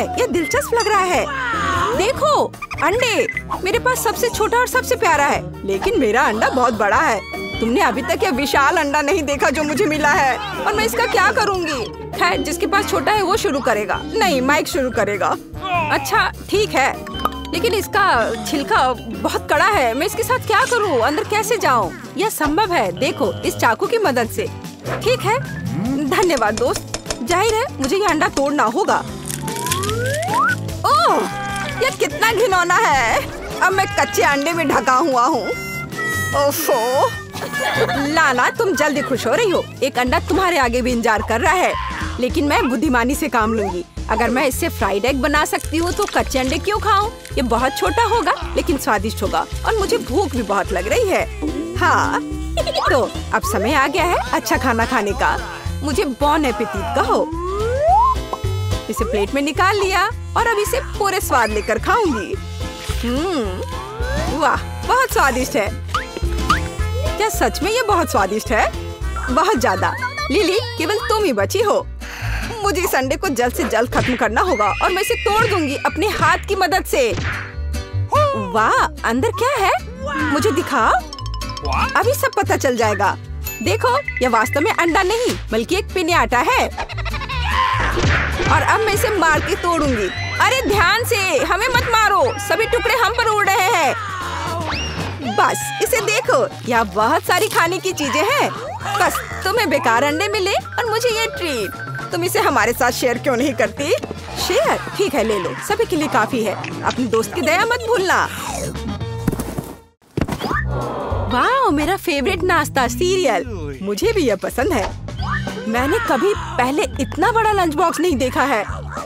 है, ये दिलचस्प लग रहा है। देखो अंडे, मेरे पास सबसे छोटा और सबसे प्यारा है, लेकिन मेरा अंडा बहुत बड़ा है। तुमने अभी तक यह विशाल अंडा नहीं देखा जो मुझे मिला है, और मैं इसका क्या करूँगी? खैर, जिसके पास छोटा है वो शुरू करेगा। नहीं, माइक शुरू करेगा। अच्छा ठीक है, लेकिन इसका छिलका बहुत कड़ा है। मैं इसके साथ क्या करूँ? अंदर कैसे जाऊँ? यह संभव है, देखो इस चाकू की मदद से। ठीक है, धन्यवाद दोस्त। जाहिर है मुझे यह अंडा तोड़ना होगा। ओह, यह कितना घिनौना है। अब मैं कच्चे अंडे में ढका हुआ हूँ। ओफो, लाना तुम जल्दी खुश हो रही हो। एक अंडा तुम्हारे आगे भी इंतजार कर रहा है, लेकिन मैं बुद्धिमानी से काम लूंगी। अगर मैं इससे फ्राइड एग बना सकती हूँ तो कच्चे अंडे क्यों खाऊं? ये बहुत छोटा होगा लेकिन स्वादिष्ट होगा, और मुझे भूख भी बहुत लग रही है। हाँ, तो अब समय आ गया है अच्छा खाना खाने का। मुझे बॉन एपेटीट कहो। इसे प्लेट में निकाल लिया और अब इसे पूरे स्वाद लेकर खाऊंगी। वाह, बहुत स्वादिष्ट है। क्या सच में ये बहुत स्वादिष्ट है? बहुत ज्यादा। लिली, केवल तुम ही बची हो। मुझे इस अंडे को जल्द से जल्द खत्म करना होगा और मैं इसे तोड़ दूंगी अपने हाथ की मदद से। वाह, अंदर क्या है? मुझे दिखाओ। अभी सब पता चल जाएगा। देखो, यह वास्तव में अंडा नहीं बल्कि एक पिन्याटा है, और अब मैं इसे मार के तोड़ूंगी। अरे ध्यान से, हमें मत मारो, सभी टुकड़े हम पर उड़ रहे हैं। बस इसे देखो, यहाँ बहुत सारी खाने की चीजें हैं। बस तुम्हें बेकार अंडे मिले और मुझे ये ट्रीट। तुम इसे हमारे साथ शेयर क्यों नहीं करती? शेयर? ठीक है, ले लो, सभी के लिए काफी है। अपने दोस्त की दया मत भूलना। वाह, मेरा फेवरेट नाश्ता सीरियल। मुझे भी यह पसंद है। मैंने कभी पहले इतना बड़ा लंच बॉक्स नहीं देखा है।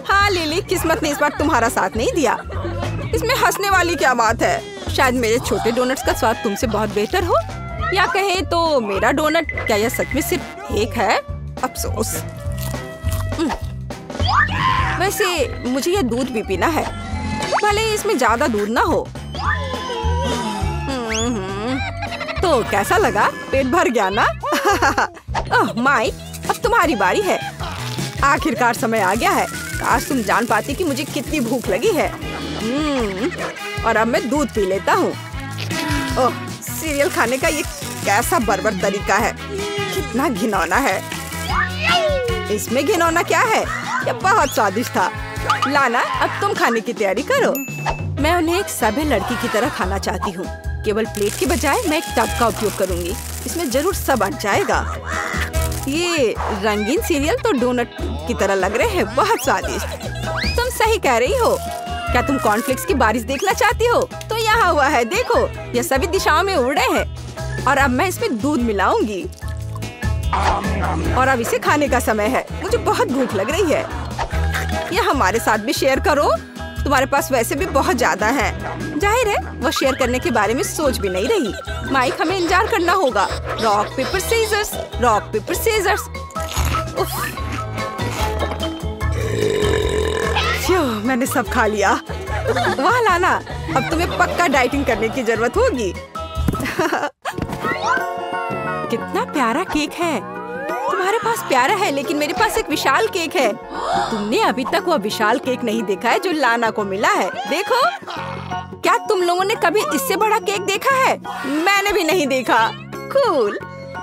हाँ लिली, किस्मत ने इस बार तुम्हारा साथ नहीं दिया। इसमें हंसने वाली क्या बात है? शायद मेरे छोटे डोनट्स का स्वाद तुमसे बहुत बेहतर हो, या कहे तो मेरा डोनट। क्या यह सच में सिर्फ एक है? अफसोस। वैसे मुझे यह दूध भी पीना है, भले इसमें ज्यादा दूध ना हो। तो कैसा लगा? पेट भर गया ना? ओह माइक, अब तुम्हारी बारी है। आखिरकार समय आ गया है। काश तुम जान पाती कि मुझे कितनी भूख लगी है। और अब मैं दूध पी लेता हूँ। ओह, सीरियल खाने का ये कैसा बर्बर तरीका है। कितना घिनौना है। इसमें घिनौना क्या है? ये बहुत स्वादिष्ट था। लाना, अब तुम खाने की तैयारी करो। मैं उन्हें एक सभ्य लड़की की तरह खाना चाहती हूँ। केवल प्लेट की बजाय मैं एक टब का उपयोग करूँगी। इसमें जरूर सब अट जाएगा। ये रंगीन सीरियल तो डोनट की तरह लग रहे हैं, बहुत स्वादिष्ट। तुम सही कह रही हो। क्या तुम कॉर्नफ्लेक्स की बारिश देखना चाहती हो? तो यहाँ हुआ है, देखो, ये सभी दिशाओं में उड़ रहे हैं। और अब मैं इसमें दूध मिलाऊंगी। और अब इसे खाने का समय है। मुझे बहुत भूख लग रही है। यह हमारे साथ भी शेयर करो। तुम्हारे पास वैसे भी बहुत ज्यादा है। जाहिर है वो शेयर करने के बारे में सोच भी नहीं रही। माइक, हमें इंतजार करना होगा। Rock paper scissors, rock paper scissors. मैंने सब खा लिया। वाह लाना, अब तुम्हें पक्का डाइटिंग करने की जरूरत होगी। कितना प्यारा केक है। तुम्हारे पास प्यारा है, लेकिन मेरे पास एक विशाल केक है। तुमने अभी तक वह विशाल केक नहीं देखा है जो लाना को मिला है। देखो, क्या तुम लोगों ने कभी इससे बड़ा केक देखा है? मैंने भी नहीं देखा। कूल।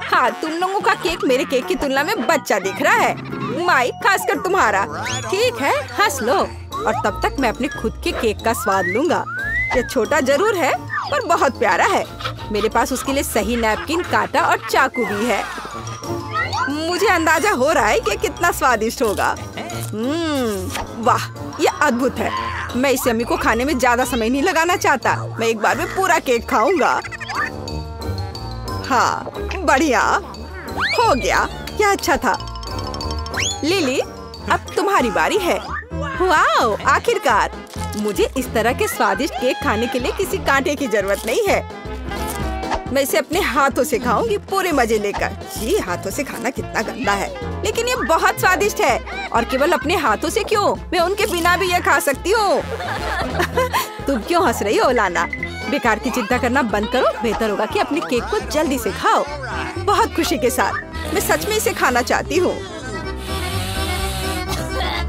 हाँ, तुम लोगों का केक मेरे केक की तुलना में बच्चा दिख रहा है। माइक, खासकर तुम्हारा। ठीक है, हंस लो। और तब तक मैं अपने खुद के केक का स्वाद लूंगा। यह छोटा जरूर है पर बहुत प्यारा है। मेरे पास उसके लिए सही नैपकिन, कांटा और चाकू भी है। मुझे अंदाजा हो रहा है कि कितना स्वादिष्ट होगा। वाह, यह अद्भुत है। मैं इस यम्मी को खाने में ज्यादा समय नहीं लगाना चाहता। मैं एक बार में पूरा केक खाऊंगा। हाँ, बढ़िया हो गया। यह अच्छा था। लिली, अब तुम्हारी बारी है। वाओ, आखिरकार। मुझे इस तरह के स्वादिष्ट केक खाने के लिए किसी कांटे की जरूरत नहीं है। मैं इसे अपने हाथों से खाऊंगी पूरे मजे लेकर। जी, हाथों से खाना कितना गंदा है, लेकिन ये बहुत स्वादिष्ट है। और केवल अपने हाथों से क्यों, मैं उनके बिना भी ये खा सकती हूँ। तुम क्यों हंस रही हो लाना? बेकार की चिंता करना बंद करो। बेहतर होगा कि अपने केक को जल्दी से खाओ, बहुत खुशी के साथ। मैं सच में इसे खाना चाहती हूँ।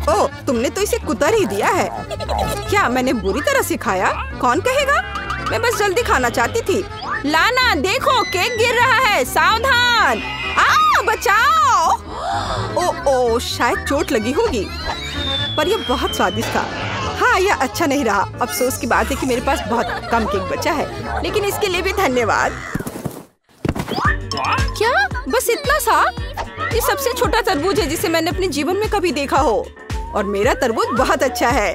ओह, तुमने तो इसे कुतर ही दिया है। क्या मैंने बुरी तरह सिखाया? कौन कहेगा? मैं बस जल्दी खाना चाहती थी। लाना, देखो केक गिर रहा है, सावधान। बचाओ। ओ, शायद चोट लगी होगी, पर यह बहुत स्वादिष्ट था। हाँ, यह अच्छा नहीं रहा। अफसोस की बात है कि मेरे पास बहुत कम केक बचा है, लेकिन इसके लिए भी धन्यवाद। क्या बस इतना सा? ये सबसे छोटा तरबूज है जिसे मैंने अपने जीवन में कभी देखा हो, और मेरा तरबूज बहुत अच्छा है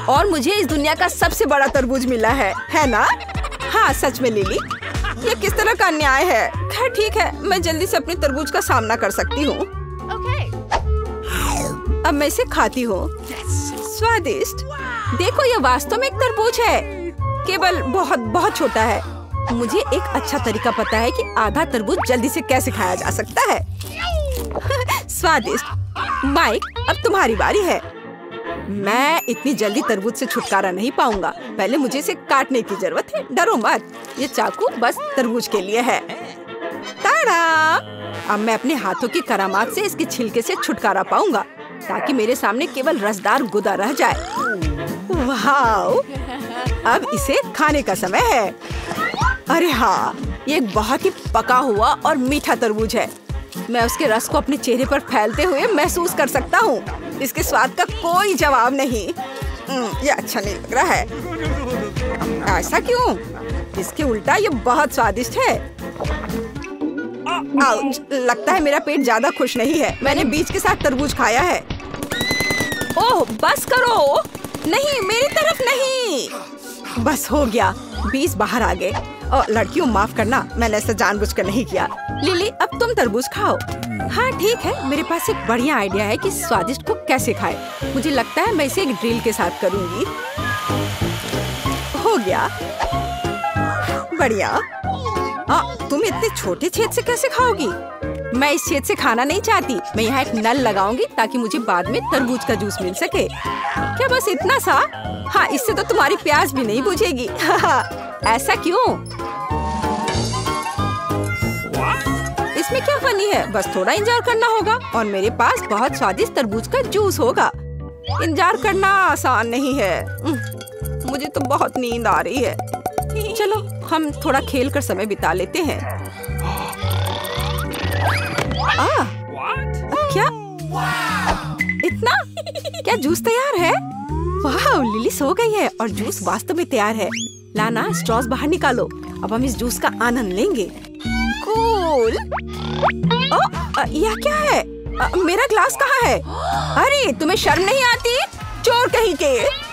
और मुझे इस दुनिया का सबसे बड़ा तरबूज मिला है ना? हाँ, सच में लिली, ये किस तरह का अन्याय है। खैर ठीक है, मैं जल्दी से अपने तरबूज का सामना कर सकती हूँ। अब मैं इसे खाती हूँ। स्वादिष्ट। देखो, ये वास्तव में एक तरबूज है, केवल बहुत बहुत छोटा है। मुझे एक अच्छा तरीका पता है कि आधा तरबूज जल्दी से कैसे खाया जा सकता है। स्वादिष्ट। माइक, अब तुम्हारी बारी है। मैं इतनी जल्दी तरबूज से छुटकारा नहीं पाऊंगा। पहले मुझे इसे काटने की जरूरत है। डरो मत, ये चाकू बस तरबूज के लिए है। ताड़ा! अब मैं अपने हाथों की करामात से इसके छिलके से छुटकारा पाऊंगा, ताकि मेरे सामने केवल रसदार गुदा रह जाए। वाओ! अब इसे खाने का समय है। अरे हाँ, ये एक बहुत ही पका हुआ और मीठा तरबूज है। मैं उसके रस को अपने चेहरे पर फैलते हुए महसूस कर सकता हूँ। इसके स्वाद का कोई जवाब नहीं। ये अच्छा नहीं लग रहा है। ऐसा क्यों? इसके उल्टा ये बहुत स्वादिष्ट है। आउच, लगता है मेरा पेट ज्यादा खुश नहीं है। मैंने बीज के साथ तरबूज खाया है। ओह, बस करो। नहीं, मेरी तरफ नहीं। बस हो गया, बीज बाहर आ गए। और लड़कियों, माफ करना, मैंने ऐसा जानबूझकर नहीं किया। लिली, अब तुम तरबूज खाओ। हाँ ठीक है, मेरे पास एक बढ़िया आइडिया है कि स्वादिष्ट को कैसे खाए। मुझे लगता है मैं इसे एक ड्रिल के साथ करूंगी। हो गया, बढ़िया। तुम इतने छोटे छेद से कैसे खाओगी? मैं इस छेद से खाना नहीं चाहती। मैं यहाँ एक नल लगाऊंगी ताकि मुझे बाद में तरबूज का जूस मिल सके। क्या बस इतना सा? हाँ, इससे तो तुम्हारी प्यास भी नहीं बुझेगी। ऐसा क्यों? इसमें क्या फनी है? बस थोड़ा इंतजार करना होगा और मेरे पास बहुत स्वादिष्ट तरबूज का जूस होगा। इंतजार करना आसान नहीं है। मुझे तो बहुत नींद आ रही है। चलो हम थोड़ा खेल कर समय बिता लेते हैं। क्या? इतना? क्या जूस तैयार है? वाह, लिली सो गई है और जूस वास्तव में तैयार है। लाना, स्ट्रॉस बाहर निकालो। अब हम इस जूस का आनंद लेंगे। कूल। यह क्या है? मेरा ग्लास कहाँ है? अरे, तुम्हें शर्म नहीं आती? चोर कहीं के।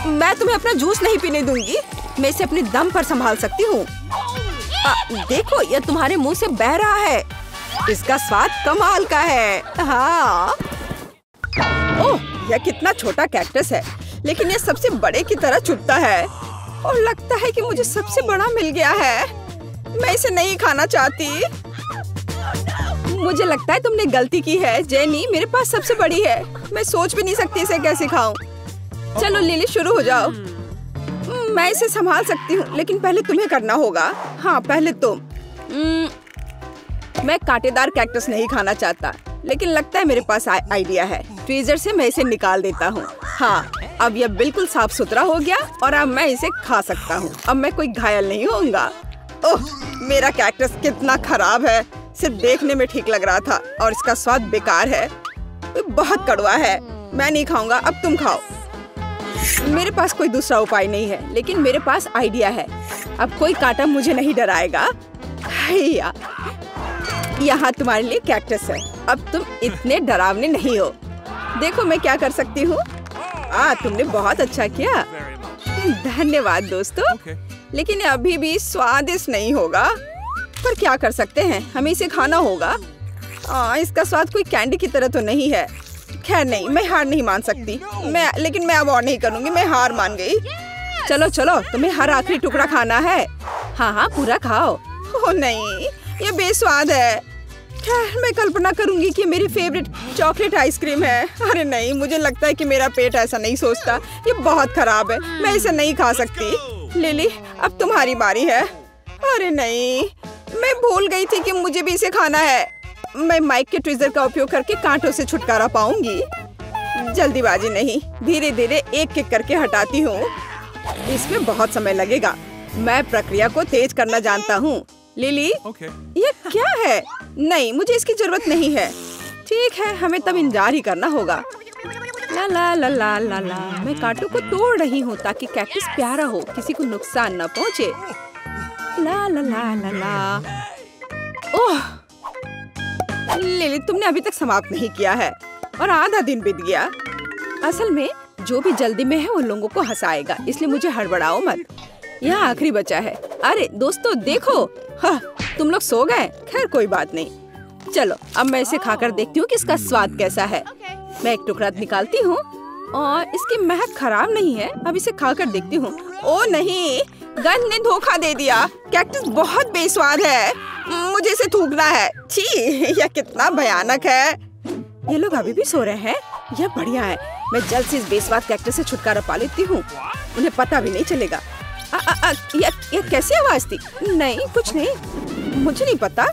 मैं तुम्हें अपना जूस नहीं पीने दूंगी। मैं इसे अपने दम पर संभाल सकती हूँ। देखो, यह तुम्हारे मुंह से बह रहा है। इसका स्वाद कमाल का है। हाँ। ओह, यह कितना छोटा कैक्टस है, लेकिन यह सबसे बड़े की तरह चुभता है और लगता है कि मुझे सबसे बड़ा मिल गया है। मैं इसे नहीं खाना चाहती। मुझे लगता है तुमने गलती की है, जेनी। मेरे पास सबसे बड़ी है। मैं सोच भी नहीं सकती इसे कैसे खाऊं। चलो लिली, शुरू हो जाओ। मैं इसे संभाल सकती हूँ, लेकिन पहले तुम्हें करना होगा। हाँ, पहले तुम। मैं कांटेदार कैक्टस नहीं खाना चाहता, लेकिन लगता है मेरे पास आइडिया है। फ्रीजर से मैं इसे निकाल देता हूँ। हाँ, अब यह बिल्कुल साफ सुथरा हो गया और अब मैं इसे खा सकता हूँ। अब मैं कोई घायल नहीं होऊंगा। ओह, मेरा कैक्टस कितना खराब है। सिर्फ देखने में ठीक लग रहा था और इसका स्वाद बेकार है। बहुत कड़वा है। मैं नहीं खाऊंगा। अब तुम खाओ। मेरे पास कोई दूसरा उपाय नहीं है, लेकिन मेरे पास आइडिया है। अब कोई कांटा मुझे नहीं डराएगा। यहाँ तुम्हारे लिए कैक्टस है। अब तुम इतने डरावने नहीं हो। देखो मैं क्या कर सकती हूँ। तुमने बहुत अच्छा किया। धन्यवाद दोस्तों। लेकिन अभी भी स्वादिष्ट नहीं होगा, पर क्या कर सकते हैं, हमें इसे खाना होगा। इसका स्वाद कोई कैंडी की तरह तो नहीं है। खैर नहीं, मैं हार नहीं मान सकती। लेकिन मैं अब और नहीं करूँगी। मैं हार मान गई। चलो चलो, तुम्हें हर आखिरी टुकड़ा खाना है। हाँ हाँ, पूरा खाओ। ओह नहीं, ये बेस्वाद है। खैर, मैं कल्पना करूंगी कि मेरी फेवरेट चॉकलेट आइसक्रीम है। अरे नहीं, मुझे लगता है कि मेरा पेट ऐसा नहीं सोचता। ये बहुत खराब है। मैं इसे नहीं खा सकती। लिली, अब तुम्हारी बारी है। अरे नहीं, मैं भूल गई थी कि मुझे भी इसे खाना है। मैं माइक के ट्विज़र का उपयोग करके कांटों से छुटकारा पाऊंगी। जल्दीबाजी नहीं, धीरे धीरे एक एक करके हटाती हूँ। इसमें बहुत समय लगेगा। मैं प्रक्रिया को तेज करना जानता हूँ। लिली, ये क्या है? नहीं, मुझे इसकी जरूरत नहीं है। ठीक है, हमें तब इंतजार ही करना होगा। ला ला ला ला ला ला, मैं कांटों को तोड़ रही हूँ ताकि कैक्टस प्यारा हो, किसी को नुकसान न पहुँचे। ला ला ला ला ला। ओह, लिली, तुमने अभी तक समाप्त नहीं किया है और आधा दिन बीत गया। असल में जो भी जल्दी में है वो लोगों को हंसाएगा, इसलिए मुझे हड़बड़ाओ मत। यह आखिरी बचा है। अरे दोस्तों देखो, हाँ, तुम लोग सो गए। खैर कोई बात नहीं। चलो अब मैं इसे खाकर देखती हूँ कि इसका स्वाद कैसा है। मैं एक टुकड़ा निकालती हूँ और इसकी महक खराब नहीं है। अब इसे खाकर देखती हूँ। ओ नहीं, गंध ने धोखा दे दिया। कैक्टस बहुत बेस्वाद है, मुझे इसे थूकना है। छी, यह कितना भयानक है। ये लोग अभी भी सो रहे हैं। यह बढ़िया है। मैं जल्द से इस बेस्वाद कैक्टस से छुटकारा पा लेती हूँ। उन्हें पता भी नहीं चलेगा। ये कैसी आवाज थी? नहीं, कुछ नहीं, मुझे नहीं पता।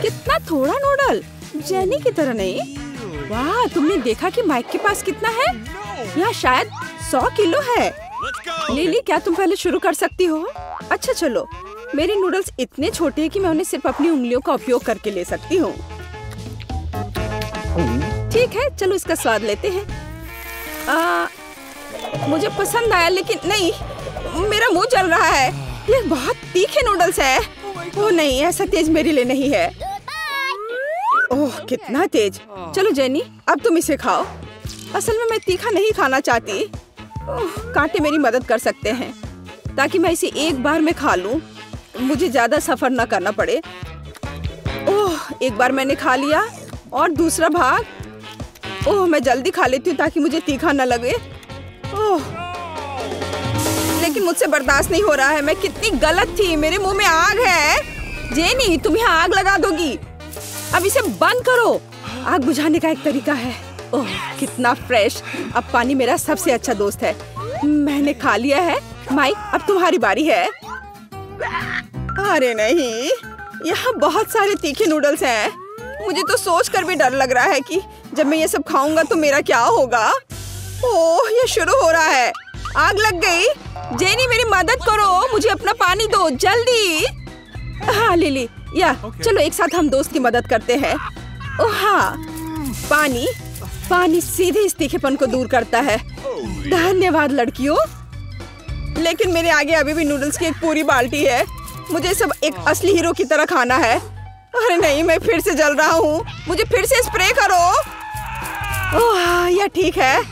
कितना थोड़ा नूडल, जेनी की तरह नहीं। वाह, तुमने देखा कि माइक के पास कितना है? यहाँ शायद 100 किलो है। लिली, क्या तुम पहले शुरू कर सकती हो? अच्छा चलो, मेरे नूडल्स इतने छोटे हैं कि मैं उन्हें सिर्फ अपनी उंगलियों का उपयोग करके ले सकती हूँ। ठीक है, चलो इसका स्वाद लेते हैं। मुझे पसंद आया, लेकिन नहीं, मेरा मुंह जल रहा है। ये बहुत तीखे नूडल्स है। ओह नहीं, ऐसा तेज मेरे लिए नहीं है। ओह कितना तेज। चलो जेनी, अब तुम इसे खाओ। असल में मैं तीखा नहीं खाना चाहती। कांटे मेरी मदद कर सकते हैं ताकि मैं इसे एक बार में खा लूं। मुझे ज्यादा सफर न करना पड़े। ओह, एक बार मैंने खा लिया और दूसरा भाग। ओह, मैं जल्दी खा लेती हूँ ताकि मुझे तीखा न लगे। ओह, लेकिन मुझसे बर्दाश्त नहीं हो रहा है। मैं कितनी गलत थी, मेरे मुंह में आग है। जेनी, तुम यहाँ आग लगा दोगी। अब इसे बंद करो। आग बुझाने का एक तरीका है। ओह कितना फ्रेश। अब पानी मेरा सबसे अच्छा दोस्त है। मैंने खा लिया है। माइक, अब तुम्हारी बारी है। अरे नहीं, यहाँ बहुत सारे तीखे नूडल्स हैं। मुझे तो सोचकर भी डर लग रहा है कि जब मैं ये सब खाऊंगा तो मेरा क्या होगा। ओह, ये शुरू हो रहा है। आग लग गई। जेनी, मेरी मदद करो, मुझे अपना पानी दो जल्दी। हाँ लिली, या चलो एक साथ हम दोस्त की मदद करते हैं। ओह हाँ, पानी सीधे इस तीखेपन को दूर करता है। धन्यवाद लड़कियों। लेकिन मेरे आगे अभी भी नूडल्स की एक पूरी बाल्टी है। मुझे सब एक असली हीरो की तरह खाना है। अरे नहीं, मैं फिर से जल रहा हूँ। मुझे फिर से स्प्रे करो। ओह, यह ठीक है।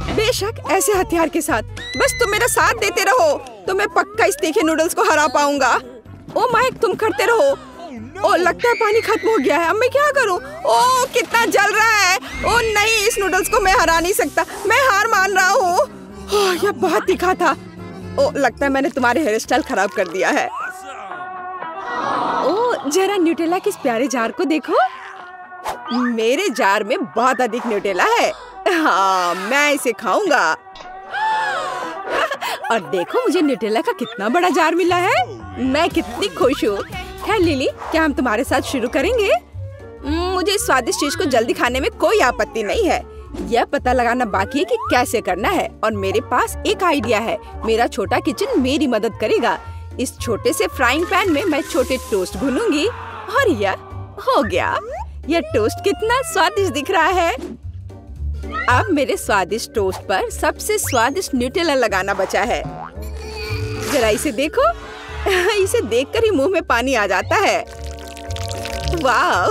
बेशक ऐसे हथियार के साथ। बस तुम मेरा साथ देते रहो तो मैं पक्का इस तीखे नूडल्स को हरा पाऊंगा। ओ माइक, तुम करते रहो। ओ लगता है पानी खत्म हो गया है। अब मैं क्या करूं? ओ कितना जल रहा है। ओ नहीं, इस नूडल्स को मैं हरा नहीं सकता। मैं हार मान रहा हूँ। यह बहुत तीखा था। ओ लगता है मैंने तुम्हारे हेयर स्टाइल खराब कर दिया है। ओ जरा न्यूटेला के इस प्यारे जार को देखो। मेरे जार में बहुत अधिक न्यूटेला है। हाँ, मैं इसे खाऊंगा। और देखो मुझे न्यूटेला का कितना बड़ा जार मिला है। मैं कितनी खुश हूँ। खैर लिली, क्या हम तुम्हारे साथ शुरू करेंगे? मुझे इस स्वादिष्ट चीज को जल्दी खाने में कोई आपत्ति नहीं है। यह पता लगाना बाकी है कि कैसे करना है और मेरे पास एक आइडिया है। मेरा छोटा किचन मेरी मदद करेगा। इस छोटे से फ्राइंग पैन में मैं छोटे टोस्ट भूनूंगी और यह हो गया। यह टोस्ट कितना स्वादिष्ट दिख रहा है। अब मेरे स्वादिष्ट टोस्ट पर सबसे स्वादिष्ट न्यूटेला लगाना बचा है। जरा इसे देखो। इसे देखकर ही मुंह में पानी आ जाता है। वाह!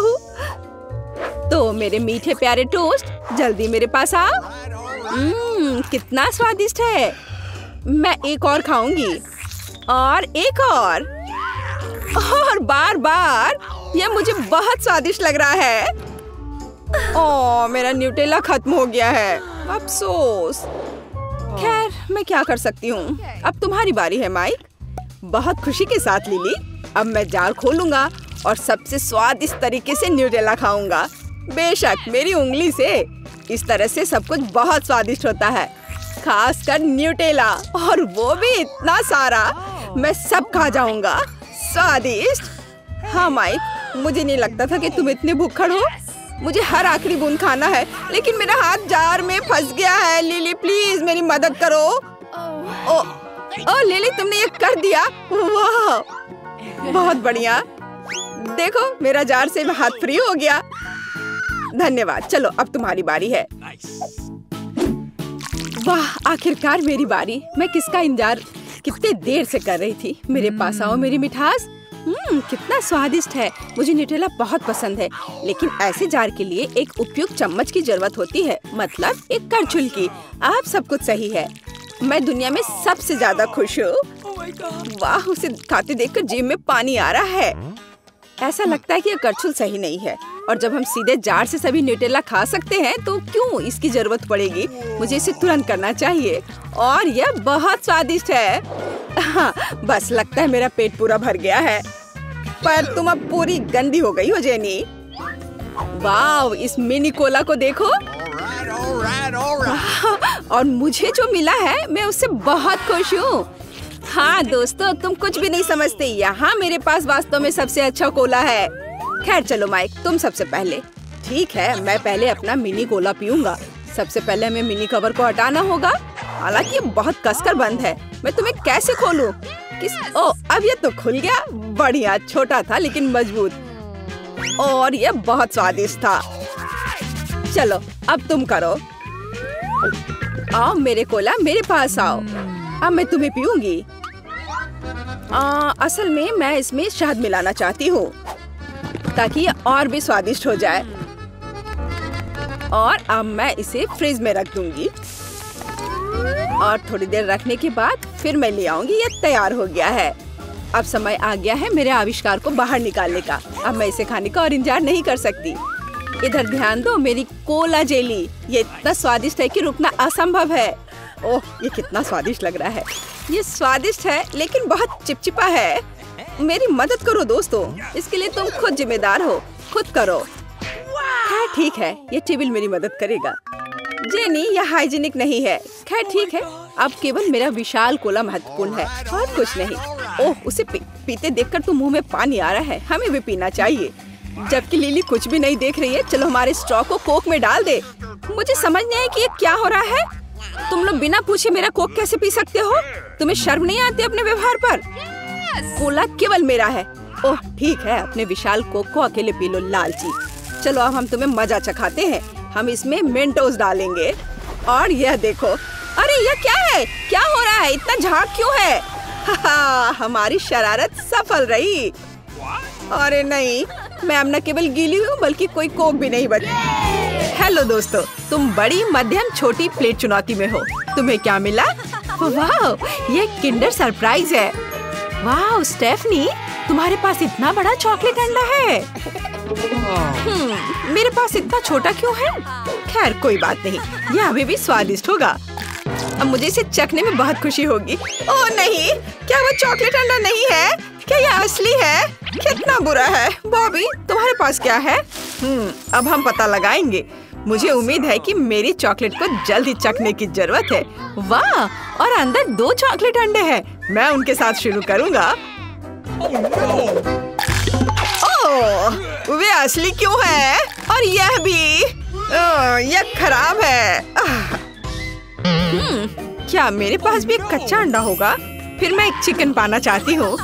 तो मेरे मीठे प्यारे टोस्ट, जल्दी मेरे पास आओ। कितना स्वादिष्ट है। मैं एक और खाऊंगी और एक और बार बार। यह मुझे बहुत स्वादिष्ट लग रहा है। ओह, मेरा न्यूटेला खत्म हो गया है। अफसोस। खैर मैं क्या कर सकती हूँ। अब तुम्हारी बारी है माइक। बहुत खुशी के साथ लिली। अब मैं जार खोलूंगा और सबसे स्वादिष्ट तरीके से न्यूटेला खाऊंगा। बेशक मेरी उंगली से। इस तरह से सब कुछ बहुत स्वादिष्ट होता है, खासकर न्यूटेला, और वो भी इतना सारा। मैं सब खा जाऊंगा। स्वादिष्ट। हाँ माइक, मुझे नहीं लगता था कि तुम इतने भूखड़ हो। मुझे हर आखिरी बूंद खाना है, लेकिन मेरा हाथ जार में फंस गया है। लिली प्लीज मेरी मदद करो। ओ लिली, तुमने ये कर दिया, वाह बहुत बढ़िया। देखो मेरा जार से हाथ फ्री हो गया। धन्यवाद। चलो अब तुम्हारी बारी है। वाह आखिरकार मेरी बारी। मैं किसका इंतजार कितने देर से कर रही थी। मेरे पास आओ मेरी मिठास। कितना स्वादिष्ट है। मुझे न्यूटेला बहुत पसंद है, लेकिन ऐसे जार के लिए एक उपयुक्त चम्मच की जरूरत होती है, मतलब एक करछुल की। आप सब कुछ सही है। मैं दुनिया में सबसे ज्यादा खुश हूँ। वाह, उसे खाते देखकर जीभ में पानी आ रहा है। ऐसा लगता है कि यह करछुल सही नहीं है, और जब हम सीधे जार से सभी न्यूटेला खा सकते हैं तो क्यों इसकी जरूरत पड़ेगी। मुझे इसे तुरंत करना चाहिए, और यह बहुत स्वादिष्ट है। हाँ, बस लगता है मेरा पेट पूरा भर गया है। पर तुम अब पूरी गंदी हो गई हो जेनी। वाह, इस मिनी कोला को देखो। और मुझे जो मिला है मैं उससे बहुत खुश हूँ। हाँ दोस्तों, तुम कुछ भी नहीं समझते। यहाँ मेरे पास वास्तव में सबसे अच्छा कोला है। खैर चलो माइक, तुम सबसे पहले। ठीक है, मैं पहले अपना मिनी कोला पीऊंगा। सबसे पहले हमें मिनी कवर को हटाना होगा। हालांकि ये बहुत कसकर बंद है। मैं तुम्हें कैसे खोलूं? अब ये तो खुल गया। बढ़िया, छोटा था लेकिन मजबूत, और ये बहुत स्वादिष्ट था। चलो अब तुम करो। आओ मेरे कोला, मेरे पास आओ। अब मैं तुम्हें पीऊंगी। असल में मैं इसमें शहद मिलाना चाहती हूँ, ताकि ये और भी स्वादिष्ट हो जाए। और अब मैं इसे फ्रिज में रख दूंगी, और थोड़ी देर रखने के बाद फिर मैं ले आऊंगी। ये तैयार हो गया है। अब समय आ गया है मेरे आविष्कार को बाहर निकालने का। अब मैं इसे खाने का और इंतजार नहीं कर सकती। इधर ध्यान दो, मेरी कोला जेली। ये इतना स्वादिष्ट है कि रुकना असंभव है। ओह, ये कितना स्वादिष्ट लग रहा है। ये स्वादिष्ट है लेकिन बहुत चिपचिपा है। मेरी मदद करो दोस्तों, इसके लिए तुम खुद जिम्मेदार हो। खुद करो। हाँ ठीक है, ये टेबल मेरी मदद करेगा। जेनी, यह हाइजीनिक नहीं है। खैर ठीक है, अब केवल मेरा विशाल कोला महत्वपूर्ण है और कुछ नहीं। ओह, उसे पीते देखकर तो मुंह में पानी आ रहा है। हमें भी पीना चाहिए। जबकि लिली कुछ भी नहीं देख रही है। चलो हमारे स्ट्रॉ को कोक में डाल दे। मुझे समझ नहीं आया कि ये क्या हो रहा है। तुम लोग बिना पूछे मेरा कोक कैसे पी सकते हो? तुम्हें शर्म नहीं आती अपने व्यवहार पर? कोला केवल मेरा है। ओह ठीक है, अपने विशाल कोक को अकेले पी लो लालची। चलो अब हम तुम्हें मजा चखाते हैं। हम इसमें मेंटोस डालेंगे, और यह देखो। अरे यह क्या है? क्या हो रहा है? इतना झाग क्यों है? हमारी शरारत सफल रही। अरे नहीं, मैं अब न केवल गीली हूँ बल्कि कोई कोक भी नहीं बची। हेलो दोस्तों, तुम बड़ी मध्यम छोटी प्लेट चुनौती में हो। तुम्हें क्या मिला? वाह, ये किंडर सरप्राइज है। वाह स्टेफनी, तुम्हारे पास इतना बड़ा चॉकलेट अंडा है। मेरे पास इतना छोटा क्यों है? खैर कोई बात नहीं, यह अभी भी स्वादिष्ट होगा। अब मुझे इसे चखने में बहुत खुशी होगी। ओह नहीं, क्या वो चॉकलेट अंडा नहीं है? क्या यह असली है? कितना बुरा है। बॉबी, तुम्हारे पास क्या है? अब हम पता लगाएंगे। मुझे उम्मीद है कि मेरी चॉकलेट को जल्द ही चखने की जरूरत है। वाह, और अंदर 2 चॉकलेट अंडे हैं। मैं उनके साथ शुरू करूंगा। ओह, वे असली क्यों है? और यह भी। यह खराब है। क्या मेरे पास भी एक कच्चा अंडा होगा? फिर मैं एक चिकन पाना चाहती हूँ।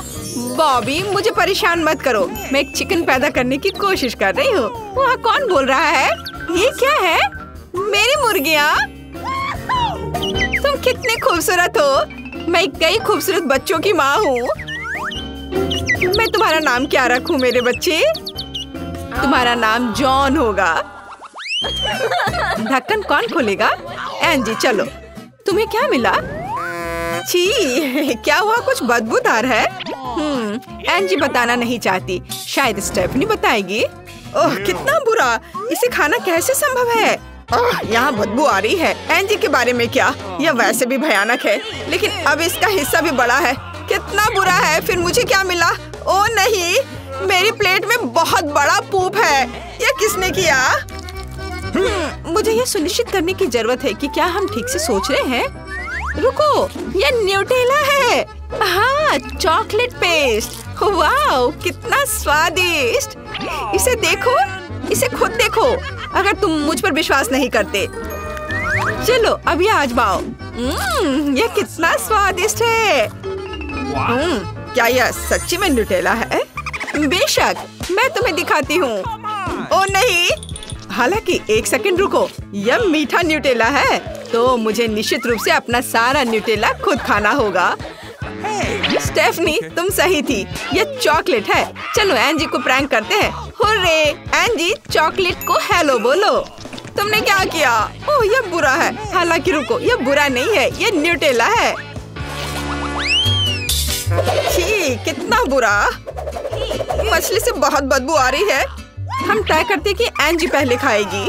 बॉबी, मुझे परेशान मत करो। मैं एक चिकन पैदा करने की कोशिश कर रही हूँ। वहाँ कौन बोल रहा है? ये क्या है? मेरी मुर्गियाँ। तुम कितने खूबसूरत हो। मैं कई खूबसूरत बच्चों की माँ हूँ। मैं तुम्हारा नाम क्या रखूँ मेरे बच्चे? तुम्हारा नाम जॉन होगा। ढक्कन कौन खोलेगा? एंजी, चलो। तुम्हें क्या मिला? छी, क्या हुआ? कुछ बदबूदार है। एंजी बताना नहीं चाहती। शायद स्टेफनी बताएगी। ओह कितना बुरा। इसे खाना कैसे संभव है? यहाँ बदबू आ रही है। एंजी के बारे में क्या? यह वैसे भी भयानक है, लेकिन अब इसका हिस्सा भी बड़ा है। कितना बुरा है। फिर मुझे क्या मिला? ओह नहीं, मेरी प्लेट में बहुत बड़ा पूप है। यह किसने किया? मुझे यह सुनिश्चित करने की जरूरत है कि क्या हम ठीक से सोच रहे हैं। रुको, यह न्यूटेला है। हाँ, चॉकलेट पेस्ट। वाह, कितना स्वादिष्ट! इसे देखो, इसे खुद देखो। अगर तुम मुझ पर विश्वास नहीं करते, चलो अभी आजमाओ। यह कितना स्वादिष्ट है। क्या यह सच्ची में न्यूटेला है? बेशक, मैं तुम्हें दिखाती हूँ। ओ नहीं, हालांकि एक सेकंड रुको, यह मीठा न्यूटेला है, तो मुझे निश्चित रूप से अपना सारा न्यूटेला खुद खाना होगा। स्टेफनी, तुम सही थी, यह चॉकलेट है। चलो एंजी को प्रैंक करते हैं। हुर्रे! एंजी, चॉकलेट को हेलो बोलो। तुमने क्या किया? ओह, यह बुरा है। हालांकि रुको, यह बुरा नहीं है, यह न्यूटेला है। छी, कितना बुरा! मछली से बहुत बदबू आ रही है। हम ट्राई करते कि एंजी पहले खाएगी।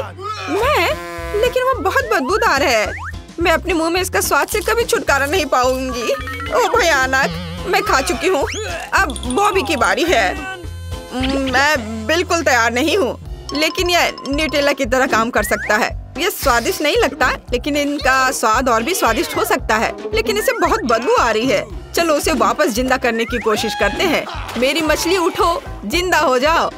लेकिन वो बहुत बदबूदार है। मैं अपने मुंह में इसका स्वाद से कभी छुटकारा नहीं पाऊंगी। ओह भयानक! मैं खा चुकी हूँ। अब बॉबी की बारी है। मैं बिल्कुल तैयार नहीं हूँ, लेकिन यह न्यूटेला की तरह काम कर सकता है। यह स्वादिष्ट नहीं लगता, लेकिन इनका स्वाद और भी स्वादिष्ट हो सकता है। लेकिन इसे बहुत बदबू आ रही है। चलो उसे वापस जिंदा करने की कोशिश करते हैं। मेरी मछली उठो, जिंदा हो जाओ।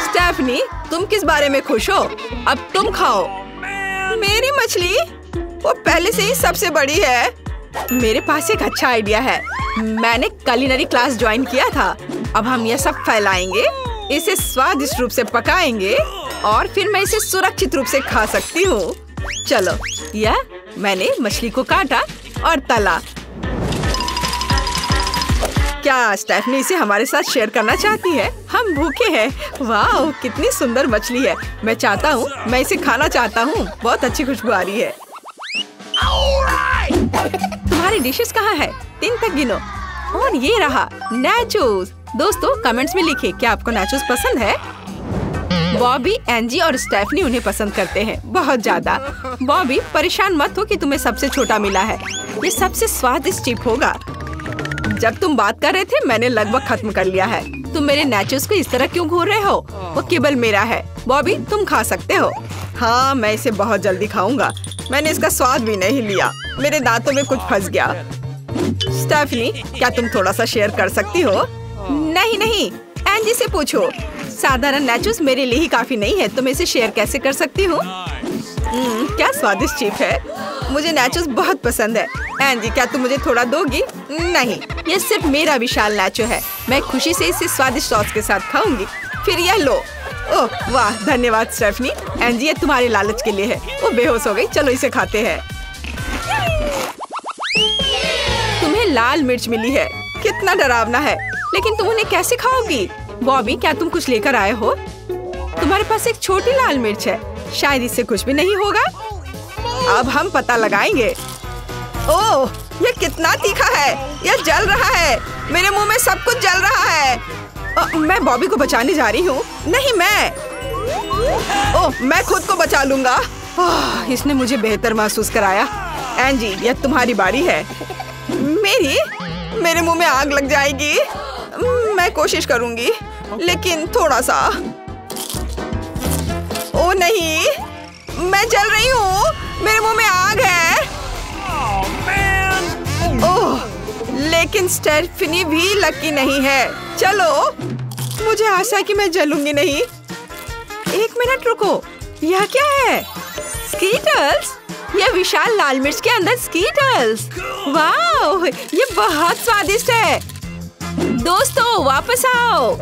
स्टेफनी, तुम किस बारे में खुश हो? अब तुम खाओ। मेरी मछली? वो पहले से ही सबसे बड़ी है। मेरे पास एक अच्छा आइडिया है। मैंने कुलिनरी क्लास ज्वाइन किया था। अब हम यह सब फैलाएंगे, इसे स्वादिष्ट रूप से पकाएंगे और फिर मैं इसे सुरक्षित रूप से खा सकती हूँ। चलो, यह मैंने मछली को काटा और तला। क्या स्टेफनी इसे हमारे साथ शेयर करना चाहती है? हम भूखे हैं। वाह, कितनी सुंदर मछली है। मैं चाहता हूँ, मैं इसे खाना चाहता हूँ। बहुत अच्छी खुशबू आ रही है। तुम्हारी डिशेस कहाँ है? 3 तक गिनो। और ये रहा नाचोस। दोस्तों, कमेंट्स में लिखिए, क्या आपको नाचोस पसंद है? बॉबी, एंजी और स्टेफनी उन्हें पसंद करते हैं, बहुत ज्यादा। बॉबी, परेशान मत हो कि तुम्हें सबसे छोटा मिला है। ये सबसे स्वादिष्ट चिप होगा। जब तुम बात कर रहे थे, मैंने लगभग खत्म कर लिया है। तुम मेरे नाचोस को इस तरह क्यों घूर रहे हो? वो केवल मेरा है। बॉबी, तुम खा सकते हो। हाँ, मैं इसे बहुत जल्दी खाऊंगा। मैंने इसका स्वाद भी नहीं लिया। मेरे दांतों में कुछ फंस गया। स्टेफनी, क्या तुम थोड़ा सा शेयर कर सकती हो? नहीं, एंजी से पूछो। साधारण नाचोस मेरे लिए ही काफी नहीं है, तो मैं इसे शेयर कैसे कर सकती हूँ? क्या स्वादिष्ट चिप है। मुझे नाचोस बहुत पसंद है। एंजी, क्या तुम मुझे थोड़ा दोगी? नहीं, ये सिर्फ मेरा विशाल नाचो है। मैं खुशी से इसे स्वादिष्ट सॉस के साथ खाऊंगी। फिर यह लो। ओह वाह, धन्यवाद स्टेफनी। एंजी, ये तुम्हारे लालच के लिए है। वो बेहोश हो गई। चलो इसे खाते हैं। तुम्हें लाल मिर्च मिली है। कितना डरावना है, लेकिन तुम उन्हें कैसे खाओगी? बॉबी, क्या तुम कुछ लेकर आए हो? तुम्हारे पास एक छोटी लाल मिर्च है, शायद इससे कुछ भी नहीं होगा। अब हम पता लगाएंगे। ओह, ये कितना तीखा है। यह जल रहा है। मेरे मुंह में सब कुछ जल रहा है। मैं बॉबी को बचाने जा रही हूँ। नहीं, मैं खुद को बचा लूंगा। इसने मुझे बेहतर महसूस कराया। एंजी, यह तुम्हारी बारी है। मेरे मुंह में आग लग जाएगी। मैं कोशिश करूंगी, लेकिन थोड़ा सा। ओ नहीं, मैं जल रही हूँ। मेरे मुंह में आग है। ओह, लेकिन स्टेफनी भी लकी नहीं है। चलो, मुझे आशा है कि मैं जलूंगी नहीं। 1 मिनट रुको, यह क्या है? स्कीटल्स? यह विशाल लाल मिर्च के अंदर स्कीटल्स। वाह, ये बहुत स्वादिष्ट है। दोस्तों, वापस आओ।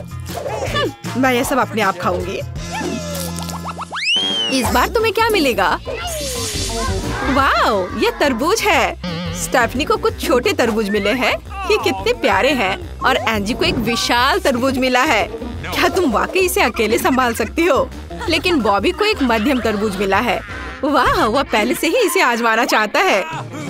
मैं ये सब अपने आप खाऊंगी। इस बार तुम्हें क्या मिलेगा? वाह, ये तरबूज है। स्टेफनी को कुछ छोटे तरबूज मिले हैं। ये कितने प्यारे हैं। और एंजी को एक विशाल तरबूज मिला है। क्या तुम वाकई इसे अकेले संभाल सकती हो? लेकिन बॉबी को एक मध्यम तरबूज मिला है। वाह, वह पहले से ही इसे आजमाना चाहता है।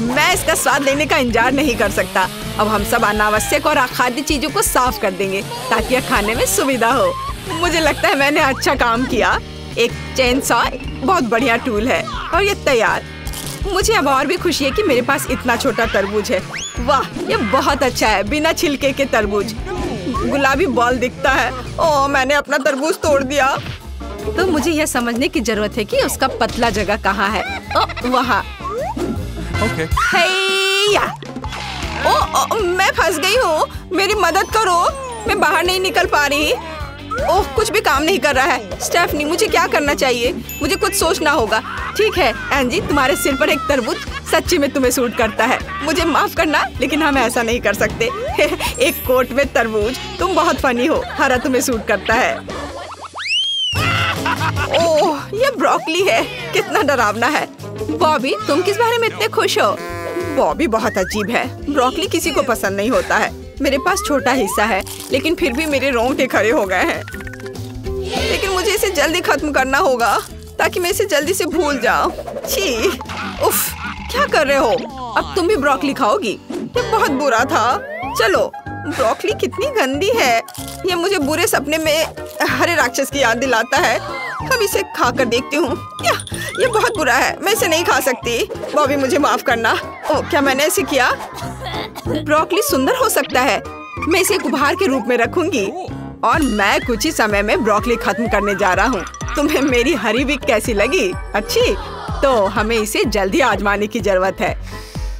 मैं इसका स्वाद लेने का इंतजार नहीं कर सकता। अब हम सब अनावश्यक और अखाद्य चीजों को साफ कर देंगे, ताकि यह खाने में सुविधा हो। मुझे लगता है मैंने अच्छा काम किया। एक चेन सॉ बहुत बढ़िया टूल है और ये तैयार। मुझे अब और भी खुशी है कि मेरे पास इतना छोटा तरबूज है। वाह, ये बहुत अच्छा है। बिना छिलके के तरबूज। गुलाबी बॉल दिखता है। ओह, मैंने अपना तरबूज तोड़ दिया। तो मुझे यह समझने की जरूरत है कि उसका पतला जगह कहाँ है। वहाँ। Okay. हैया। मैं फंस गई हूँ। मेरी मदद करो, मैं बाहर नहीं निकल पा रही। ओह, कुछ भी काम नहीं कर रहा है। स्टेफनी, मुझे क्या करना चाहिए? मुझे कुछ सोचना होगा। ठीक है एंजी, तुम्हारे सिर पर एक तरबूज सच्ची में तुम्हें सूट करता है। मुझे माफ करना, लेकिन हम ऐसा नहीं कर सकते। एक कोट में तरबूज, तुम बहुत फनी हो। हरा तुम्हें सूट करता है। ओह, ये ब्रोकली है। कितना डरावना है। बॉबी, तुम किस बारे में इतने खुश हो? बॉबी बहुत अजीब है। ब्रोकली किसी को पसंद नहीं होता है। मेरे पास छोटा हिस्सा है, लेकिन फिर भी मेरे रोंगटे खड़े हो गए हैं। लेकिन मुझे इसे जल्दी खत्म करना होगा ताकि मैं इसे जल्दी से भूल जाऊं। छी, उफ, क्या कर रहे हो? अब तुम भी ब्रोकली खाओगी? ये बहुत बुरा था। चलो, ब्रोकली कितनी गंदी है। ये मुझे बुरे सपने में हरे राक्षस की याद दिलाता है। अब इसे खाकर देखती हूँ। ये बहुत बुरा है, मैं इसे नहीं खा सकती। बॉबी, मुझे माफ करना। ओह, क्या मैंने ऐसे किया? ब्रोकली सुंदर हो सकता है। मैं इसे एक उपहार के रूप में रखूंगी और मैं कुछ ही समय में ब्रोकली खत्म करने जा रहा हूँ। तुम्हें मेरी हरी विक कैसी लगी? अच्छी? तो हमें इसे जल्दी आजमाने की जरूरत है।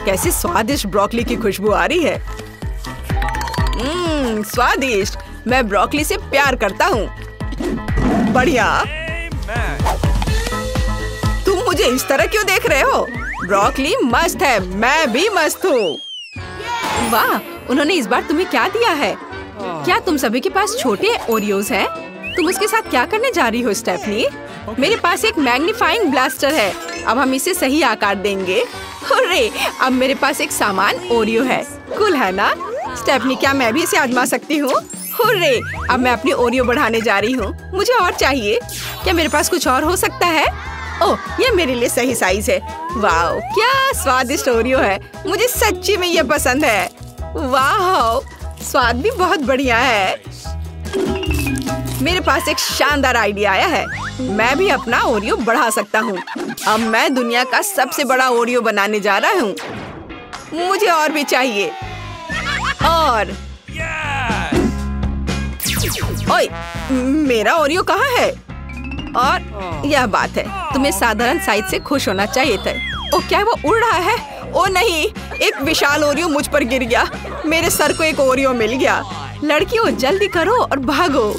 कैसी स्वादिष्ट ब्रोकली की खुशबू आ रही है। स्वादिष्ट। मैं ब्रोकली से प्यार करता हूँ। बढ़िया। तुम मुझे इस तरह क्यों देख रहे हो? ब्रोकली मस्त है, मैं भी मस्त हूँ। वाह, उन्होंने इस बार तुम्हें क्या दिया है? क्या तुम सभी के पास छोटे ओरियोज हैं? तुम उसके साथ क्या करने जा रही हो स्टेफनी? मेरे पास एक मैग्नीफाइंग ब्लास्टर है। अब हम इसे सही आकार देंगे। हुर्रे, अब मेरे पास एक सामान ओरियो है। कूल है ना? स्टेफनी, क्या मैं भी इसे आजमा सकती हूँ? हुर्रे, अब मैं अपनी ओरियो बढ़ाने जा रही हूँ। मुझे और चाहिए। क्या मेरे पास कुछ और हो सकता है? ओह, ये मेरे लिए सही साइज है। वाह, क्या स्वादिष्ट ओरियो है। मुझे सच्ची में ये पसंद है। वाह, स्वाद भी बहुत बढ़िया है। मेरे पास एक शानदार आइडिया आया है। मैं भी अपना ओरियो बढ़ा सकता हूँ। अब मैं दुनिया का सबसे बड़ा ओरियो बनाने जा रहा हूँ। मुझे और भी चाहिए। और ओए, मेरा ओरियो कहाँ है? और यह बात है, तुम्हें साधारण साइज से खुश होना चाहिए था। ओ, क्या वो उड़ रहा है? ओ नहीं, एक विशाल ओरियो मुझ पर गिर गया। मेरे सर को एक ओरियो मिल गया। लड़कियों, जल्दी करो और भागो।